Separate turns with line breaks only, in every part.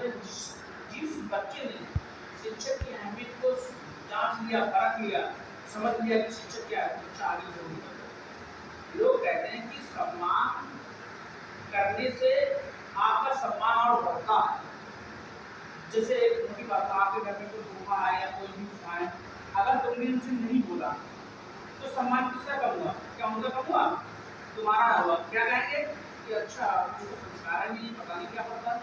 जिस बच्चे ने शिक्षक की अहमियत को जांच लिया, परख लिया, समझ लिया कि शिक्षक क्या है, बच्चा आगे जरूर निकलता। लोग कहते हैं कि सम्मान करने से आपका सम्मान और बढ़ता है। जैसे एक मोटी बात, आपके घर में कोई धोखा आए या कोई भी आए, अगर तुमने उनसे नहीं बोला तो सम्मान किसका कम हुआ? क्या उनका कम हुआ? तुम्हारा हुआ। क्या कहेंगे कि अच्छा उसको संस्कार नहीं, पता नहीं क्या पता,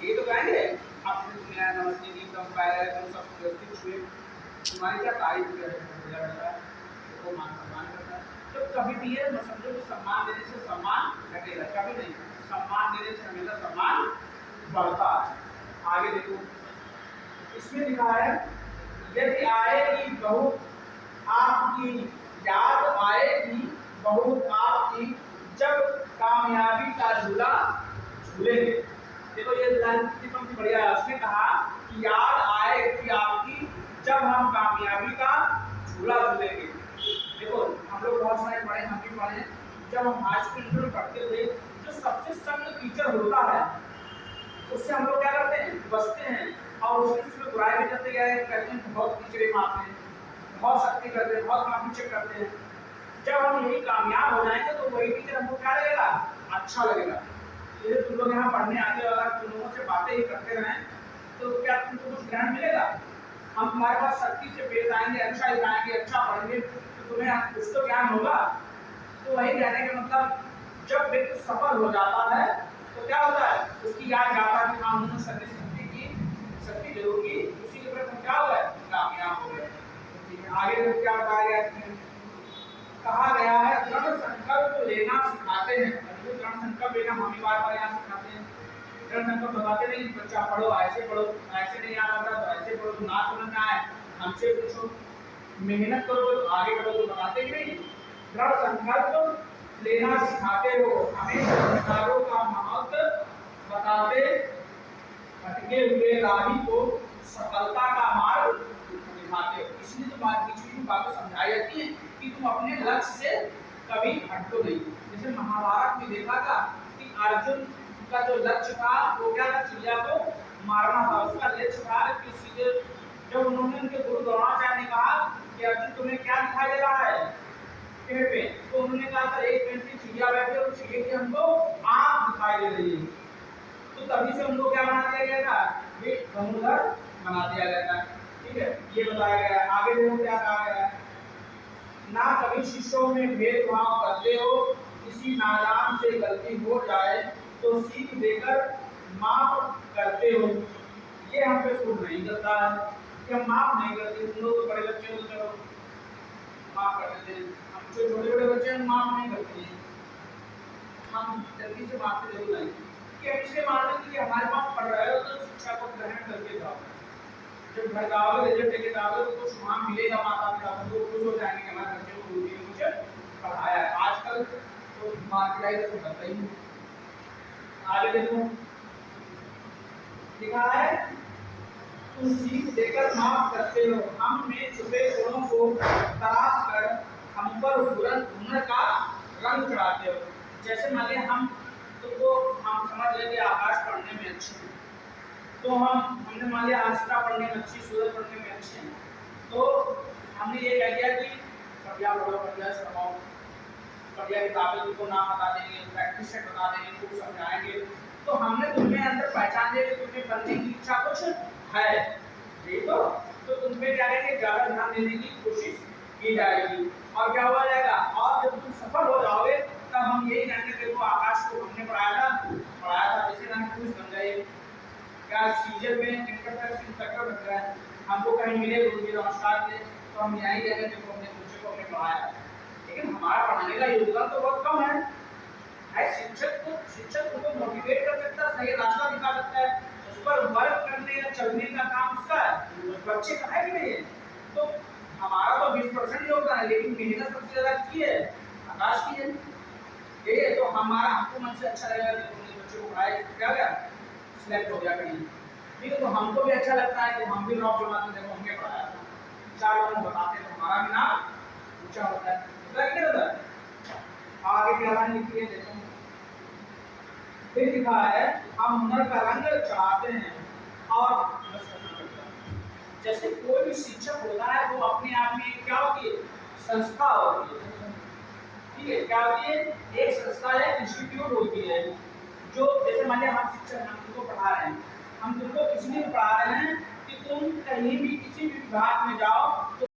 ये तो कहेंगे। आपने दुनिया नमस्ते दी, कम पाया, कम सब व्यवस्थित हुए, तुम्हारी क्या तारीफ करता है, तो मान सम्मान करता है। तो कभी भी ये मत समझो कि सम्मान देने से सम्मान घटेगा, कभी नहीं। सम्मान देने से हमेशा सम्मान बढ़ता है। आगे देखो, इसमें लिखा है यदि आएगी बहुत आपकी याद, आएगी बहुत आपकी जब कामयाबी का झूला झूलेंगे। देखो ये लाइन कितनी पंक्ति बढ़िया है। उसने कहा कि याद आएगी आपकी जब हम कामयाबी का झूला झूलेंगे। देखो हम लोग बहुत सारे पढ़े, हम भी पढ़े, जब हम हाई स्कूल में पढ़ते थे, जो सबसे संग टीचर होता है उससे हम लोग क्या करते हैं, बचते हैं, और उसमें बुराई भी करते हैं, बहुत टीचरें मारते हैं, बहुत सख्ती करते हैं, बहुत माफी चेक करते हैं। जब हम यही कामयाब हो जाएंगे तो वही टीचर हमको क्या लगेगा, अच्छा लगेगा। ये तुम लोग यहाँ पढ़ने आते हो, अगर तुम लोगों से बातें ही करते रहें तो क्या तुमको कुछ ज्ञान मिलेगा? हम तुम्हारे पास सख्ती से पेश आएंगे, अच्छा लिखाएंगे, अच्छा पढ़ेंगे, तो तुम्हें कुछ तो ज्ञान होगा। तो वही कहने का मतलब, जब व्यक्ति सफल हो जाता है तो क्या होता है, उसकी याद गाथा कि हाँ उन्होंने सत्य जरूर की, उसी के ऊपर क्या हुआ है, कामयाब हो गए। आगे क्या बताया गया इसमें, कहा गया है दृढ़ संकल्प लेना सिखाते हैं। दृढ़ संकल्प लेना हमें बार-बार यहाँ सिखाते हैं। दृढ़ संकल्प बताते नहीं, बच्चा पढ़ो, ऐसे नहीं आता तो ऐसे पढ़ो, ना समझ में आए हमसे पूछो, मेहनत करो तो आगे बढ़ो, तो बताते ही नहीं। दृढ़ संकल्प लेना सिखाते हो, हमें संस्कारों का महत्व बताते, भटके हुए राही को सफलता का मार्ग दिखाते हो। इसलिए तो बातें समझाई जाती है कि तुम अपने लक्ष्य से कभी हटो नहीं। जैसे महाभारत में देखा था कि अर्जुन का जो लक्ष्य था वो क्या था, चिड़िया को मारना था। उसका लक्ष्य था कि सीधे जब उन्होंने उनके गुरु द्रोणाचार्य ने कहा कि अर्जुन तुम्हें क्या दिखाई दे रहा है पेड़ पे, तो उन्होंने कहा था एक पेड़ पे चिड़िया बैठी और चिड़िया की हमको आंख दिखाई दे रही है। तो तभी से उनको क्या बना दिया गया था, ये धनुर्धर बना दिया गया था। ठीक है, ये बताया गया है। आगे देखो क्या कहा गया है, ना कभी शिष्यों में भेदभाव करते हो, किसी नादान से गलती हो जाए तो सीख देकर माफ करते हो। ये हम पे सूट नहीं करता है कि हम माफ नहीं करते। तुम लोग तो बड़े बच्चे हो तो चलो माफ कर देते हैं, हम जो छोटे छोटे बच्चे हैं माफ नहीं करते हैं। हम जल्दी से माफ जरूर नहीं कि हम इसलिए मानते कि हमारे पास पढ़ रहे हो तो शिक्षा को ग्रहण करके जाओ। जब घर जाओगे, रिजल्ट लेके जाओगे तो कुछ वहाँ मिलेगा, माता पिता को खुश हो जाएंगे कि हमारे बच्चे को गुरु जी ने कुछ पढ़ाया है। आजकल तो मार्केटाइज तो करता ही। आगे देखो लिखा है, तुम सीख देकर माफ करते हो, हम में छुपे गुणों को तलाश कर हम पर हुनर का रंग चढ़ाते हो। जैसे मान लिया हम तुमको हम समझ लेंगे आकाश पढ़ने में अच्छे हैं, तो हमने मान लिया आस्था पढ़ने में अच्छी, सूरज पढ़ने में अच्छे हैं, तो हमने ये कह दिया कि बढ़िया पढ़ो, बढ़िया समझाओ, बढ़िया किताबें तुमको नाम बता देंगे, प्रैक्टिस सेट बता देंगे, तुमको समझाएंगे, तो हमने तुम्हें अंदर पहचान दिया कि तुम्हें पढ़ने की इच्छा कुछ है, ठीक हो, तो तुम पे क्या करेंगे, ज्यादा ध्यान देने की कोशिश की जाएगी। और क्या हुआ जाएगा, और जब तुम सफल हो जाओगे तब हम यही कहेंगे कि देखो आकाश को हमने पढ़ाया था, जैसे ना कुछ बन गए, क्या सीजन में इंस्पेक्टर बन गया है, हमको कहीं मिले गुरु जी नमस्कार के, तो हम यही कहेंगे देखो हमने बच्चे को हमने पढ़ाया। लेकिन हमारा पढ़ाने का योगदान तो बहुत कम है। शिक्षक को मोटिवेट कर सकता है, सही रास्ता दिखा सकता है, उस पर वर्क करने या चलने का काम उसका है, उस बच्चे का है कि नहीं है। तो हमारा तो 20% योगदान है, लेकिन मेहनत सबसे ज्यादा की है आकाश की है। ये तो हमारा हमको मन से अच्छा लगेगा कि तुमने बच्चे को पढ़ाया, क्या गया सिलेक्ट हो गया कहीं, ठीक है, तो हमको भी अच्छा लगता है कि हम भी रॉक जमाते देखो हमने पढ़ाया था, 4 लोग बताते हैं तो हमारा भी नाम ऊंचा होता है। क्या होता है आगे क्या लाइन लिखी है देखो, फिर लिखा है हम हुनर का रंग चढ़ाते हैं, जैसे कोई भी शिक्षक होता है वो अपने आप में क्या होती है, संस्था होती है, ठीक है, क्या होती है, एक संस्था है, इंस्टीट्यूट होती है। जो जैसे मान लिया हम शिक्षक, हम तुमको पढ़ा रहे हैं, हम तुमको इसलिए पढ़ा रहे हैं कि तुम कहीं भी किसी भी विभाग में जाओ